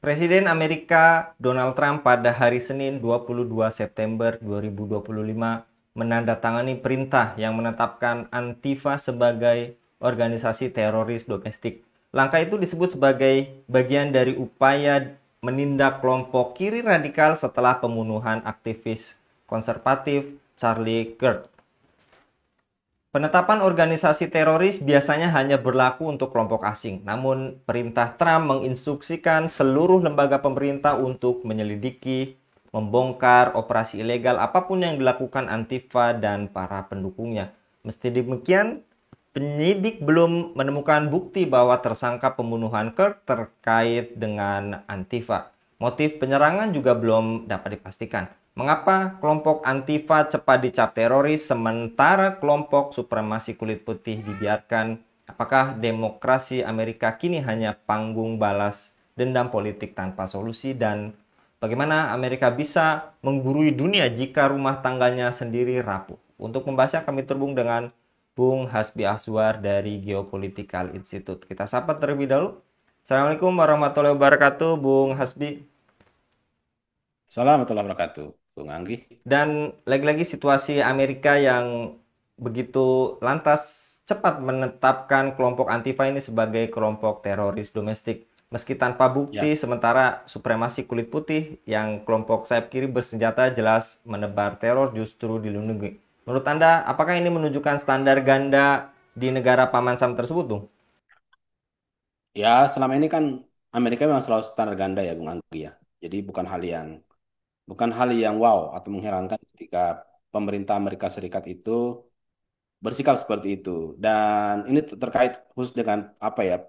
Presiden Amerika Donald Trump pada hari Senin 22 September 2025 menandatangani perintah yang menetapkan Antifa sebagai organisasi teroris domestik. Langkah itu disebut sebagai bagian dari upaya menindak kelompok kiri radikal setelah pembunuhan aktivis konservatif Charlie Kirk. Penetapan organisasi teroris biasanya hanya berlaku untuk kelompok asing, namun perintah Trump menginstruksikan seluruh lembaga pemerintah untuk menyelidiki, membongkar operasi ilegal apapun yang dilakukan Antifa dan para pendukungnya. Meski demikian, penyidik belum menemukan bukti bahwa tersangka pembunuhan Kirk terkait dengan Antifa. Motif penyerangan juga belum dapat dipastikan. Mengapa kelompok Antifa cepat dicap teroris sementara kelompok supremasi kulit putih dibiarkan? Apakah demokrasi Amerika kini hanya panggung balas dendam politik tanpa solusi? Dan bagaimana Amerika bisa menggurui dunia jika rumah tangganya sendiri rapuh? Untuk membahasnya kami terhubung dengan Bung Hasbi Aswar dari Geopolitical Institute. Kita sapa terlebih dahulu. Assalamualaikum warahmatullahi wabarakatuh, Bung Hasbi. Assalamualaikum warahmatullahi wabarakatuh, Bung Anggi. Dan lagi-lagi situasi Amerika yang begitu lantas cepat menetapkan kelompok Antifa ini sebagai kelompok teroris domestik. Meski tanpa bukti, Ya, sementara supremasi kulit putih yang kelompok sayap kiri bersenjata jelas menebar teror justru dilindungi. Menurut Anda, apakah ini menunjukkan standar ganda di negara Paman Sam tersebut, Bung? ya selama ini kan Amerika memang selalu standar ganda ya, Bung Anggi ya. Jadi bukan hal yang wow atau mengherankan ketika pemerintah Amerika Serikat itu bersikap seperti itu. Dan ini terkait khusus dengan apa ya,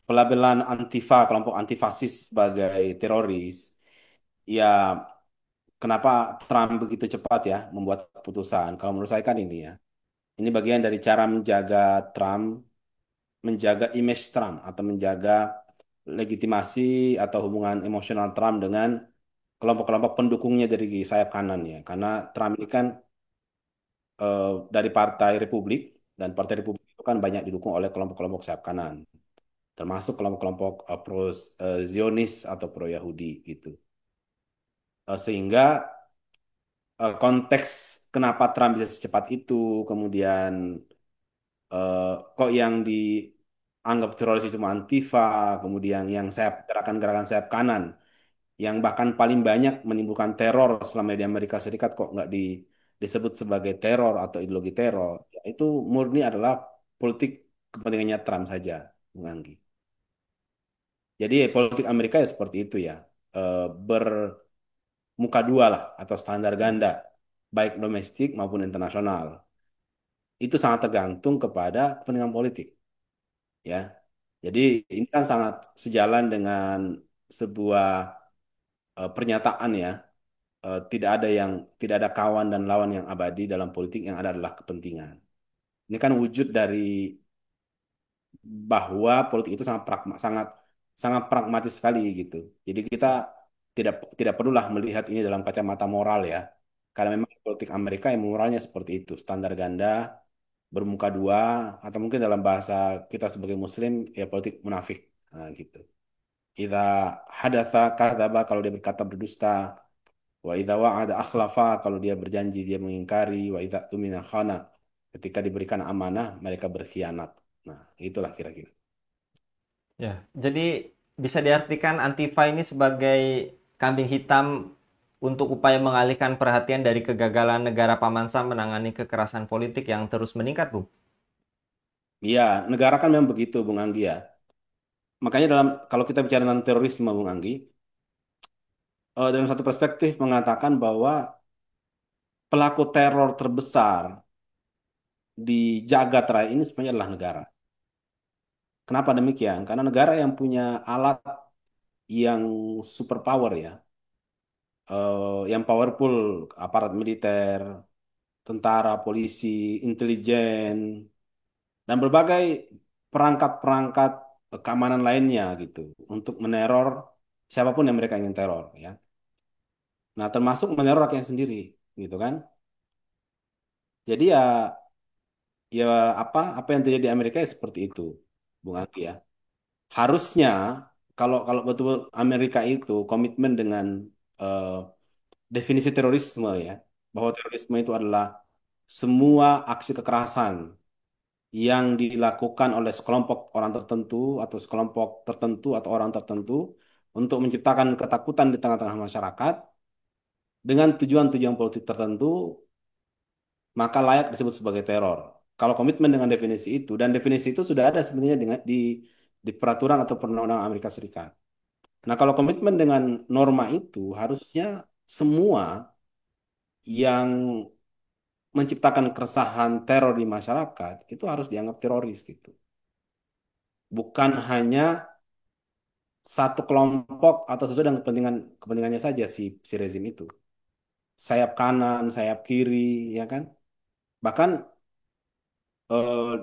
pelabelan Antifa, kelompok antifasis sebagai teroris. Ya, kenapa Trump begitu cepat ya membuat keputusan? Kalau menurut saya kan ini ya. Ini bagian dari cara menjaga image Trump atau menjaga legitimasi atau hubungan emosional Trump dengan kelompok-kelompok pendukungnya dari sayap kanan ya. Karena Trump ini kan dari Partai Republik dan Partai Republik itu kan banyak didukung oleh kelompok-kelompok sayap kanan, termasuk kelompok-kelompok pro Zionis atau pro Yahudi gitu. Sehingga konteks kenapa Trump bisa secepat itu, kemudian eh, kok yang dianggap teroris itu cuma Antifa, kemudian yang gerakan-gerakan sayap kanan, yang bahkan paling banyak menimbulkan teror selama di Amerika Serikat kok nggak disebut sebagai teror atau ideologi teror, ya, itu murni adalah politik kepentingannya Trump saja, Bung Anggi. Jadi politik Amerika ya seperti itu ya, bermuka dua lah atau standar ganda, baik domestik maupun internasional. Itu sangat tergantung kepada kepentingan politik. Ya. Jadi ini kan sangat sejalan dengan sebuah pernyataan ya, tidak ada kawan dan lawan yang abadi dalam politik, yang ada adalah kepentingan. Ini kan wujud dari bahwa politik itu sangat sangat pragmatis sekali gitu. Jadi kita tidak tidak perlulah melihat ini dalam kacamata moral ya. Karena memang politik Amerika yang moralnya seperti itu, standar ganda, bermuka dua, atau mungkin dalam bahasa kita sebagai Muslim ya politik munafik. Nah, gitu. Idza hadatsa kadzaba, kalau dia berkata berdusta, wa idza wa'ada akhlafa, kalau dia berjanji dia mengingkari, wa idza tumina khana, ketika diberikan amanah mereka berkhianat. Nah, itulah kira-kira. Ya, jadi bisa diartikan Antifa ini sebagai kambing hitam untuk upaya mengalihkan perhatian dari kegagalan negara Paman Sam menangani kekerasan politik yang terus meningkat, Bu. Iya, negara kan memang begitu, Bung Anggi ya. Makanya kalau kita bicara tentang terorisme, Bung Anggi, dalam satu perspektif mengatakan bahwa pelaku teror terbesar di jagat raya ini sebenarnya adalah negara. Kenapa demikian? Karena negara yang punya alat yang super power ya, yang powerful, aparat militer, tentara, polisi, intelijen, dan berbagai perangkat-perangkat keamanan lainnya gitu untuk meneror siapapun yang mereka ingin teror ya. Nah, termasuk meneror rakyatnya sendiri gitu kan. Jadi ya apa apa yang terjadi di Amerika ya seperti itu, Bung Aki ya. Harusnya kalau kalau betul Amerika itu komitmen dengan eh, definisi terorisme ya, bahwa terorisme itu adalah semua aksi kekerasan yang dilakukan oleh sekelompok orang tertentu atau sekelompok tertentu atau orang tertentu untuk menciptakan ketakutan di tengah-tengah masyarakat dengan tujuan-tujuan politik tertentu, maka layak disebut sebagai teror. Kalau komitmen dengan definisi itu, dan definisi itu sudah ada sebenarnya di peraturan atau perundang-undangan Amerika Serikat. Nah, kalau komitmen dengan norma itu, harusnya semua yang menciptakan keresahan teror di masyarakat itu harus dianggap teroris gitu. Bukan hanya satu kelompok atau sesuai dengan kepentingannya saja si rezim itu. Sayap kanan, sayap kiri, ya kan? Bahkan eh,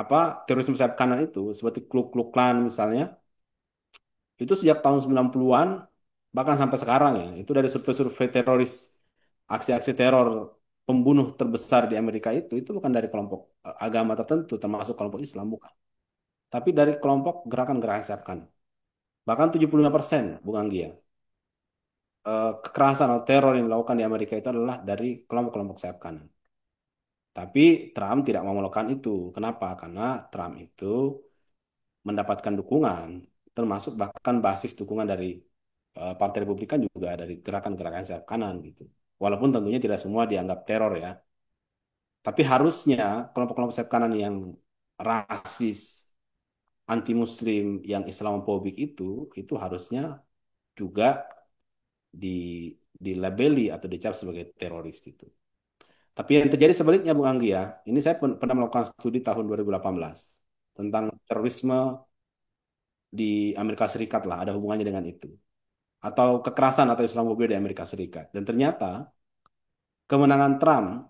apa terorisme sayap kanan itu seperti Ku Klan misalnya, itu sejak tahun 90-an bahkan sampai sekarang ya, itu dari survei-survei teroris, aksi-aksi teror pembunuh terbesar di Amerika itu bukan dari kelompok agama tertentu termasuk kelompok Islam bukan, tapi dari kelompok gerakan-gerakan sayap kanan. Bahkan 75% Bung Anggi ya, kekerasan atau teror yang dilakukan di Amerika itu adalah dari kelompok-kelompok sayap kanan. Tapi Trump tidak mau melakukan itu. Kenapa? Karena Trump itu mendapatkan dukungan, termasuk bahkan basis dukungan dari Partai Republikan juga dari gerakan-gerakan sayap kanan gitu. Walaupun tentunya tidak semua dianggap teror ya. Tapi harusnya kelompok-kelompok sayap kanan yang rasis, anti-Muslim, yang Islamofobik itu harusnya juga di dilabeli atau dicap sebagai teroris gitu. Tapi yang terjadi sebaliknya Bung Anggi ya, ini saya pernah melakukan studi tahun 2018 tentang terorisme di Amerika Serikat lah, ada hubungannya dengan itu. Atau kekerasan atau Islamophobia di Amerika Serikat. Dan ternyata kemenangan Trump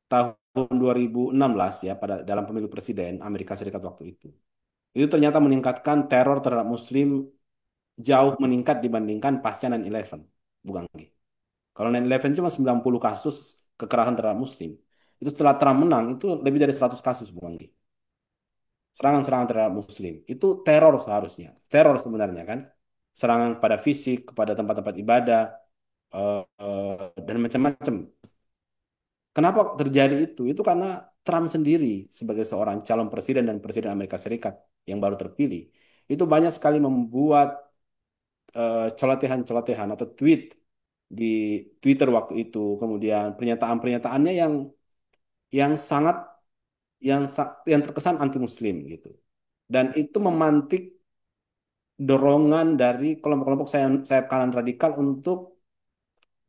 tahun 2016 ya pada dalam pemilu presiden Amerika Serikat waktu itu ternyata meningkatkan teror terhadap Muslim jauh meningkat dibandingkan pasca 9/11, Bung Anggi. Kalau 9/11 cuma 90 kasus kekerasan terhadap Muslim. Itu setelah Trump menang, itu lebih dari 100 kasus, Bung Anggi. Serangan-serangan terhadap Muslim. Itu teror seharusnya. Teror sebenarnya kan. Serangan pada fisik, kepada tempat-tempat ibadah, dan macam-macam. Kenapa terjadi itu? Itu karena Trump sendiri sebagai seorang calon presiden dan presiden Amerika Serikat yang baru terpilih, itu banyak sekali membuat celotehan-celotehan atau tweet di Twitter waktu itu, kemudian pernyataan-pernyataannya yang sangat yang terkesan anti Muslim gitu. Dan itu memantik dorongan dari kelompok-kelompok sayap kanan radikal untuk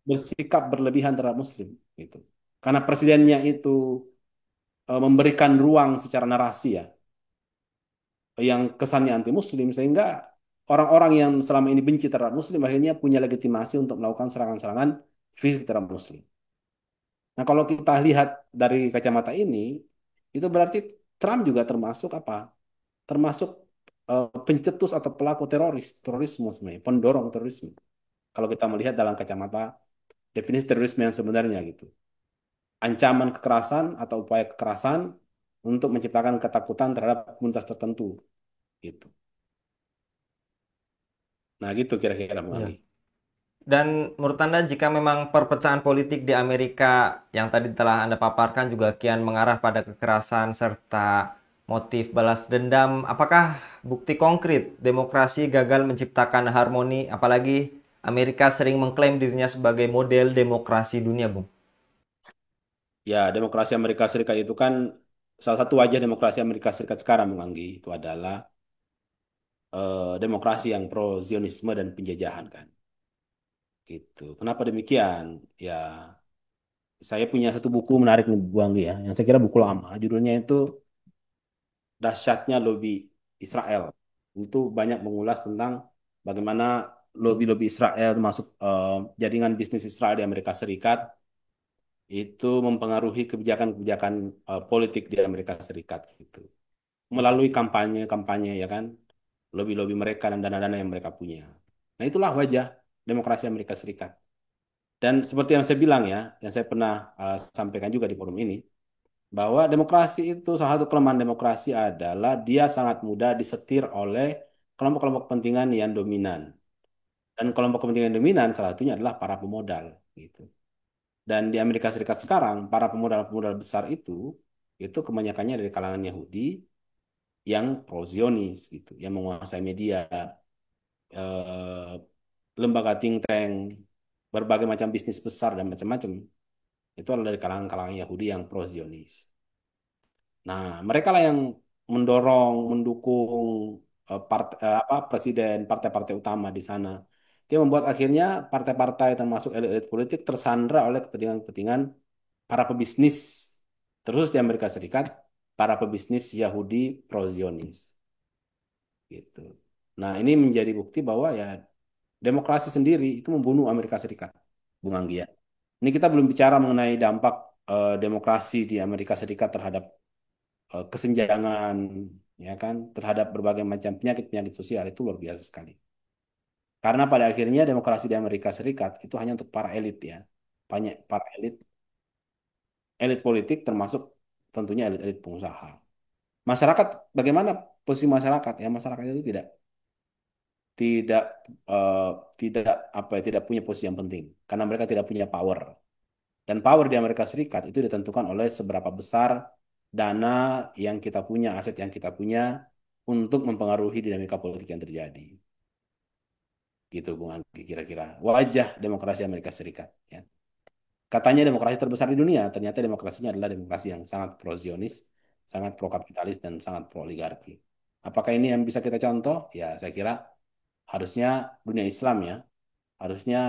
bersikap berlebihan terhadap Muslim gitu. Karena presidennya itu memberikan ruang secara narasi ya, yang kesannya anti Muslim sehingga orang-orang yang selama ini benci terhadap Muslim akhirnya punya legitimasi untuk melakukan serangan-serangan fisik terhadap Muslim. Nah, kalau kita lihat dari kacamata ini, itu berarti Trump juga termasuk apa? Termasuk pencetus atau pelaku terorisme sebenarnya, pendorong terorisme. Kalau kita melihat dalam kacamata definisi terorisme yang sebenarnya gitu. Ancaman kekerasan atau upaya kekerasan untuk menciptakan ketakutan terhadap komunitas tertentu gitu. Nah, gitu kira-kira Bang Anggi. Ya. Dan menurut Anda jika memang perpecahan politik di Amerika yang tadi telah Anda paparkan juga kian mengarah pada kekerasan serta motif balas dendam, apakah bukti konkret demokrasi gagal menciptakan harmoni, apalagi Amerika sering mengklaim dirinya sebagai model demokrasi dunia, Bung? Ya, demokrasi Amerika Serikat itu kan salah satu wajah demokrasi Amerika Serikat sekarang, Bang Anggi, itu adalah demokrasi yang pro Zionisme dan penjajahan kan. Gitu. Kenapa demikian? Ya, saya punya satu buku menarik nih, Bang Anggi ya, yang saya kira buku lama. Judulnya itu Dahsyatnya Lobi Israel. Itu banyak mengulas tentang bagaimana lobi-lobi Israel, termasuk jaringan bisnis Israel di Amerika Serikat, itu mempengaruhi kebijakan-kebijakan politik di Amerika Serikat gitu. Melalui kampanye-kampanye ya kan, lobi-lobi mereka dan dana-dana yang mereka punya. Nah, itulah wajah demokrasi Amerika Serikat. Dan seperti yang saya bilang ya, yang saya pernah sampaikan juga di forum ini, bahwa demokrasi itu salah satu kelemahan demokrasi adalah dia sangat mudah disetir oleh kelompok-kelompok kepentingan yang dominan. Dan kelompok kepentingan dominan salah satunya adalah para pemodal gitu. Dan di Amerika Serikat sekarang, para pemodal-pemodal besar itu kebanyakannya dari kalangan Yahudi yang pro-Zionis gitu, yang menguasai media, eh, lembaga think tank, berbagai macam bisnis besar dan macam-macam. Itu adalah dari kalangan-kalangan Yahudi yang pro-Zionis. Nah, mereka lah yang mendorong, mendukung apa presiden, partai-partai utama di sana. Dia membuat akhirnya partai-partai termasuk elit-elit politik tersandra oleh kepentingan-kepentingan para pebisnis. Terus di Amerika Serikat, para pebisnis Yahudi pro-Zionis gitu. Nah, ini menjadi bukti bahwa ya demokrasi sendiri itu membunuh Amerika Serikat, Bung Anggi ya. Ini kita belum bicara mengenai dampak demokrasi di Amerika Serikat terhadap kesenjangan, ya kan, terhadap berbagai macam penyakit-penyakit sosial itu luar biasa sekali. Karena pada akhirnya demokrasi di Amerika Serikat itu hanya untuk para elit ya, banyak para elit, elit politik termasuk tentunya elit-elit pengusaha. Masyarakat, bagaimana posisi masyarakat? Ya masyarakat itu tidak eh, tidak apa ya, tidak punya posisi yang penting karena mereka tidak punya power. Dan power di Amerika Serikat itu ditentukan oleh seberapa besar dana yang kita punya, aset yang kita punya untuk mempengaruhi dinamika politik yang terjadi. Gitu, Bung Anggi, kira-kira. Wajah demokrasi Amerika Serikat. Ya. Katanya demokrasi terbesar di dunia, ternyata demokrasinya adalah demokrasi yang sangat pro-Zionis, sangat pro-kapitalis, dan sangat pro-oligarki. Apakah ini yang bisa kita contoh? Ya, saya kira harusnya dunia Islam ya, harusnya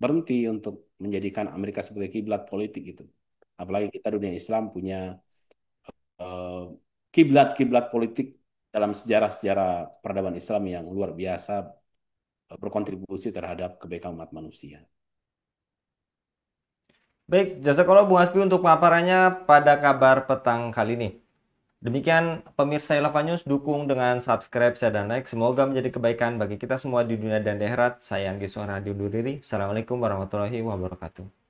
berhenti untuk menjadikan Amerika sebagai kiblat politik itu. Apalagi kita dunia Islam punya eh, kiblat-kiblat politik dalam sejarah-sejarah peradaban Islam yang luar biasa berkontribusi terhadap kebaikan umat manusia. Baik, jazakallah Bung Hasbi untuk pemaparannya pada kabar petang kali ini. Demikian pemirsa Elava News, dukung dengan subscribe, share, dan like. Semoga menjadi kebaikan bagi kita semua di dunia dan di akhirat. Saya Anggi Suara undur diri. Assalamualaikum warahmatullahi wabarakatuh.